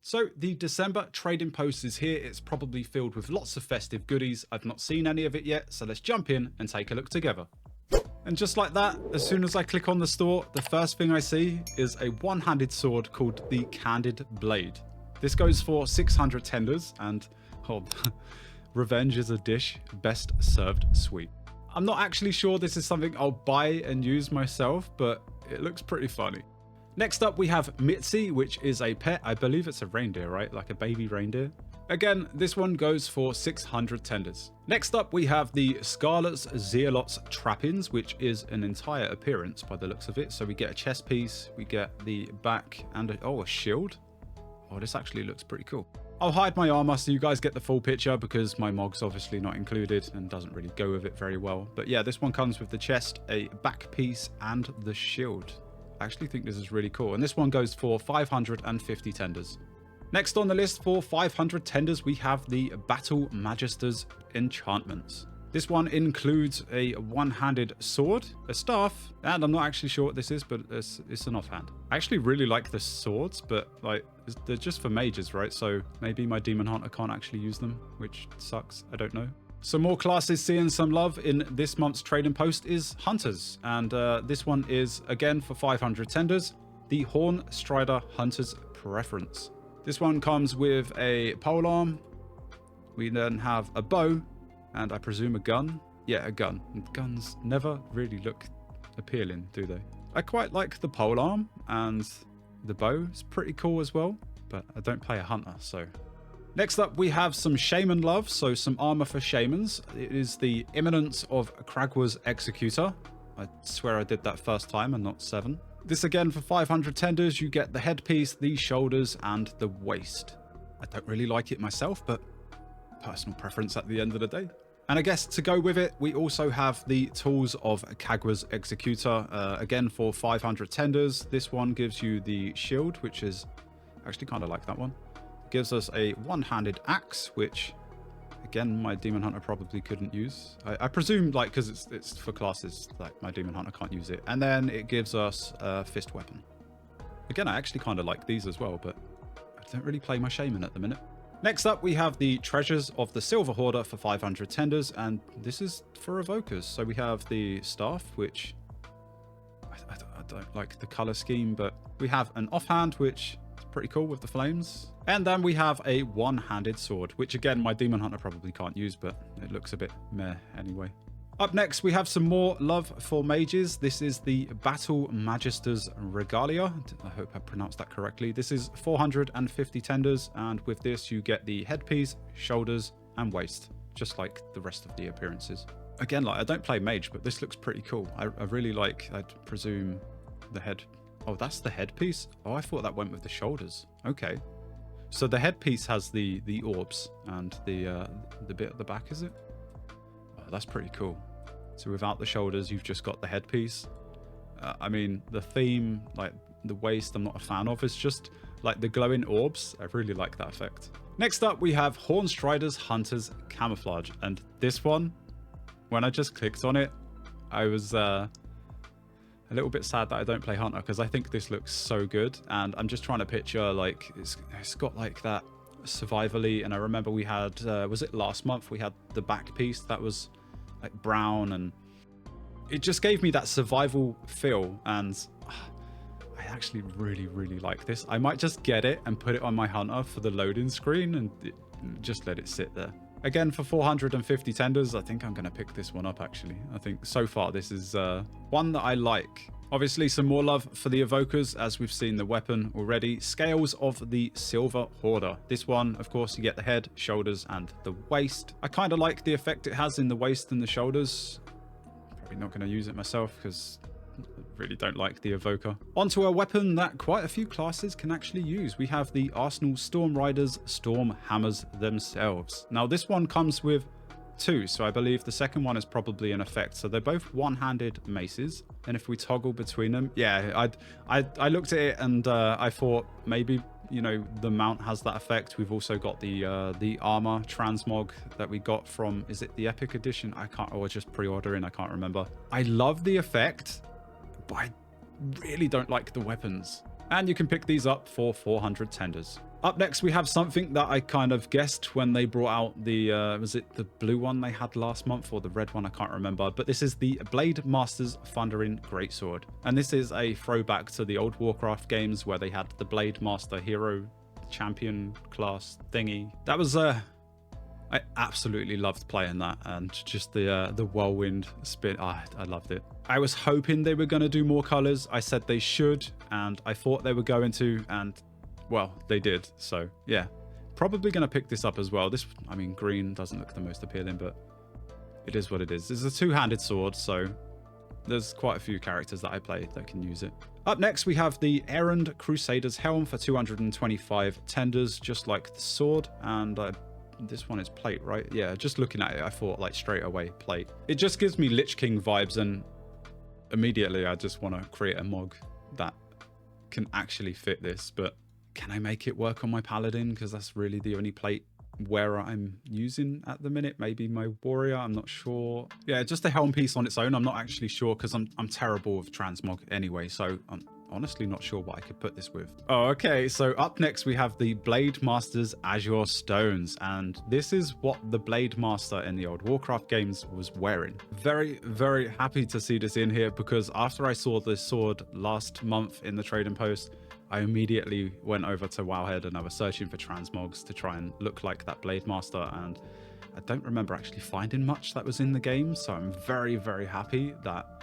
So the December trading post is here. It's probably filled with lots of festive goodies. I've not seen any of it yet, so let's jump in and take a look together. And just like that, as soon as I click on the store, the first thing I see is a one-handed sword called the Candid Blade. This goes for 600 tenders and revenge is a dish best served sweet. I'm not actually sure this is something I'll buy and use myself, but it looks pretty funny. Next up we have Mitzi, which is a pet. I believe it's a reindeer, right? Like a baby reindeer. Again, this one goes for 600 tenders. Next up we have the Scarlet's Zealot's Trappings, which is an entire appearance by the looks of it. So we get a chest piece, we get the back and a shield. Oh, this actually looks pretty cool. I'll hide my armor so you guys get the full picture because my mog's obviously not included and doesn't really go with it very well. But yeah, this one comes with the chest, a back piece and the shield. I actually think this is really cool, and this one goes for 550 tenders. Next on the list for 500 tenders we have the Battle Magister's Enchantments. This one includes a one-handed sword, a staff, and I'm not actually sure what this is, but it's an offhand. I actually really like the swords, but like they're just for mages, right? So maybe my Demon Hunter can't actually use them, which sucks. I don't know. Some more classes seeing some love in this month's trading post is Hunters, and this one is again for 500 tenders, the Horn Strider Hunter's Preference. This one comes with a polearm. We then have a bow, and I presume a gun. Yeah, a gun. And guns never really look appealing, do they? I quite like the polearm, and the bow is pretty cool as well, but I don't play a hunter, so. Next up, we have some Shaman love, so some armor for Shamans. It is the Imminence of Kragwa's Executor. I swear I did that first time and not 7. This again for 500 tenders, you get the headpiece, the shoulders, and the waist. I don't really like it myself, but personal preference at the end of the day. And I guess to go with it, we also have the Tools of Kragwa's Executor. Again for 500 tenders. This one gives you the shield, which is actually kind of like that one. Gives us a one-handed axe, which again my Demon Hunter probably couldn't use. I presume like because it's for classes, like my Demon Hunter can't use it. And then it gives us a fist weapon. Again, I actually kind of like these as well, but I don't really play my Shaman at the minute. Next up we have the Treasures of the Silver Hoarder for 500 tenders, and this is for evokers. So we have the staff, which I don't like the color scheme, but we have an offhand, which pretty cool with the flames. And then we have a one-handed sword, which again my Demon Hunter probably can't use, but it looks a bit meh anyway. Up next we have some more love for mages. This is the Battle Magister's Regalia. I hope I pronounced that correctly. This is 450 tenders, and with this you get the headpiece, shoulders and waist, just like the rest of the appearances. Again, like I don't play mage, but this looks pretty cool. I really like, I'd presume, the head. Oh, that's the headpiece? Oh, I thought that went with the shoulders. Okay. So the headpiece has the orbs and the bit at the back, is it? Oh, that's pretty cool. So without the shoulders, you've just got the headpiece. I mean, the theme, like the waist, I'm not a fan of. It's just like the glowing orbs. I really like that effect. Next up, we have Hornstrider's Hunter's Camouflage. And this one, when I just clicked on it, I was a little bit sad that I don't play Hunter because I think this looks so good, and I'm just trying to picture like it's got like that survivally. And I remember we had was it last month we had the back piece that was like brown, and it just gave me that survival feel, and I actually really like this. I might just get it and put it on my Hunter for the loading screen and just let it sit there. Again, for 450 tenders, I think I'm going to pick this one up, actually. I think so far this is one that I like. Obviously, some more love for the evokers, as we've seen the weapon already. Scales of the Silver Hoarder. This one, of course, you get the head, shoulders, and the waist. I kind of like the effect it has in the waist and the shoulders. Probably not going to use it myself, because I really don't like the evoker. Onto a weapon that quite a few classes can actually use. We have the Arsenal Storm Riders Storm Hammers themselves. Now this one comes with 2, so I believe the second one is probably an effect. So they're both one-handed maces, and if we toggle between them, yeah, I looked at it and I thought maybe, you know, the mount has that effect. We've also got the armor transmog that we got from, is it the Epic Edition? I can't, or just pre-ordering, I can't remember. I love the effect, but I really don't like the weapons. And you can pick these up for 400 tenders. Up next, we have something that I kind of guessed when they brought out the, was it the blue one they had last month or the red one? I can't remember. But this is the Blade Masters Thundering Greatsword. And this is a throwback to the old Warcraft games where they had the Blade Master hero champion class thingy. That was, I absolutely loved playing that. And just the whirlwind spin, I loved it. I was hoping they were going to do more colors. I said they should, and I thought they were going to, and well, they did. So yeah, probably going to pick this up as well. This, I mean, green doesn't look the most appealing, but it is what it is. It's a two-handed sword, so there's quite a few characters that I play that can use it. Up next, we have the Errand Crusader's Helm for 225 tenders, just like the sword. And this one is plate, right? Yeah, just looking at it, I thought like straight away plate. It just gives me Lich King vibes, and immediately I just want to create a MOG that can actually fit this. But can I make it work on my Paladin? Because that's really the only plate wearer I'm using at the minute. Maybe my warrior, I'm not sure. Yeah, just a helm piece on its own, I'm not actually sure, because I'm terrible with transmog anyway, so I'm honestly not sure what I could put this with. Oh, okay, so up next we have the Blade Master's Azure Stones, and this is what the Blade Master in the old Warcraft games was wearing. Very, very happy to see this in here, because after I saw this sword last month in the trading post, I immediately went over to Wowhead and I was searching for transmogs to try and look like that Blade Master, and I don't remember actually finding much that was in the game, so I'm very, very happy that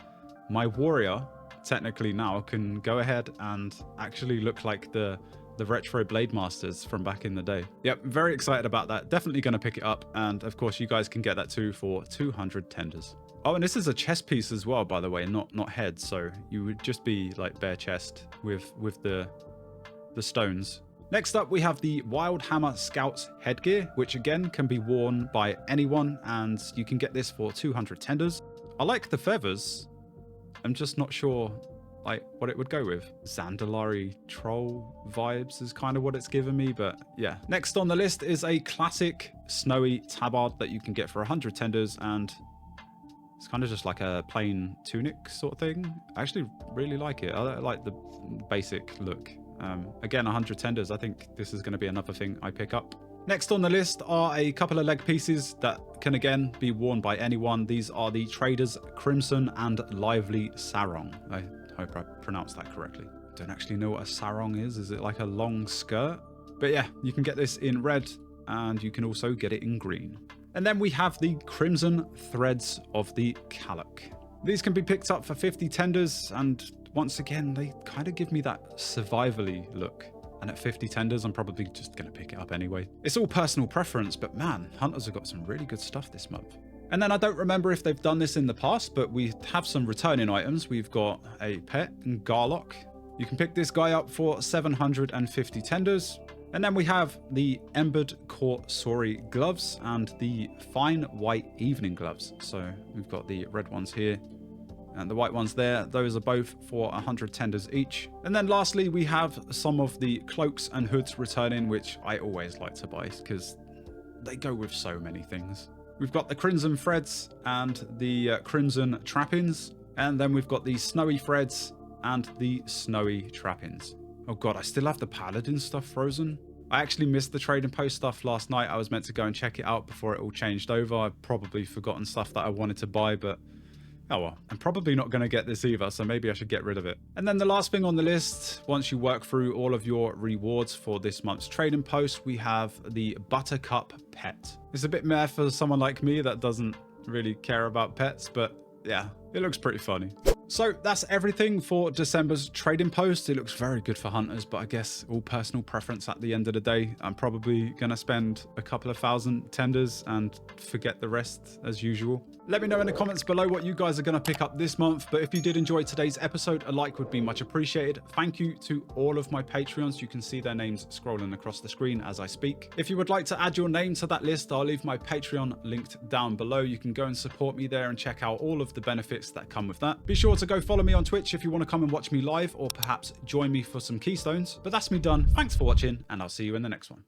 my warrior technically now can go ahead and actually look like the retro Blade Masters from back in the day. Yep, very excited about that. Definitely going to pick it up, and of course you guys can get that too for 200 tenders. Oh, and this is a chest piece as well, by the way, not head. So you would just be like bare chest with the stones. Next up, we have the Wild Hammer Scouts headgear, which again can be worn by anyone, and you can get this for 200 tenders. I like the feathers. I'm just not sure like what it would go with. Zandalari troll vibes is kind of what it's given me, but yeah. Next on the list is a classic snowy tabard that you can get for 100 tenders, and it's kind of just like a plain tunic sort of thing. I actually really like it. I like the basic look. Again, 100 tenders. I think this is going to be another thing I pick up. Next on the list are a couple of leg pieces that can again be worn by anyone. These are the Traders Crimson and Lively Sarong. I hope I pronounced that correctly. Don't actually know what a sarong is. Is it like a long skirt? But yeah, you can get this in red, and you can also get it in green. And then we have the Crimson Threads of the Kalak. These can be picked up for 50 tenders, and once again, they kind of give me that survivally look. And at 50 tenders, I'm probably just going to pick it up anyway. It's all personal preference, but man, Hunters have got some really good stuff this month. And then I don't remember if they've done this in the past, but we have some returning items. We've got a pet in Garlock. You can pick this guy up for 750 tenders. And then we have the Embered Court Sori gloves and the Fine White Evening gloves. So we've got the red ones here and the white ones there. Those are both for 100 tenders each. And then lastly, we have some of the cloaks and hoods returning, which I always like to buy because they go with so many things. We've got the Crimson Threads and the Crimson Trappings. And then we've got the Snowy Threads and the Snowy Trappings. Oh god, I still have the Paladin stuff frozen. I actually missed the trading post stuff last night. I was meant to go and check it out before it all changed over. I've probably forgotten stuff that I wanted to buy, but oh well. I'm probably not going to get this either, so maybe I should get rid of it. And then the last thing on the list, once you work through all of your rewards for this month's trading post, we have the Buttercup Pet. It's a bit meh for someone like me that doesn't really care about pets, but yeah, it looks pretty funny. So that's everything for December's trading post. It looks very good for hunters, but I guess all personal preference at the end of the day. I'm probably going to spend a couple of thousand tenders and forget the rest as usual. Let me know in the comments below what you guys are going to pick up this month. But if you did enjoy today's episode, a like would be much appreciated. Thank you to all of my Patreons. You can see their names scrolling across the screen as I speak. If you would like to add your name to that list, I'll leave my Patreon linked down below. You can go and support me there and check out all of the benefits that come with that. Be sure to go follow me on Twitch if you want to come and watch me live, or perhaps join me for some Keystones. But that's me done. Thanks for watching, and I'll see you in the next one.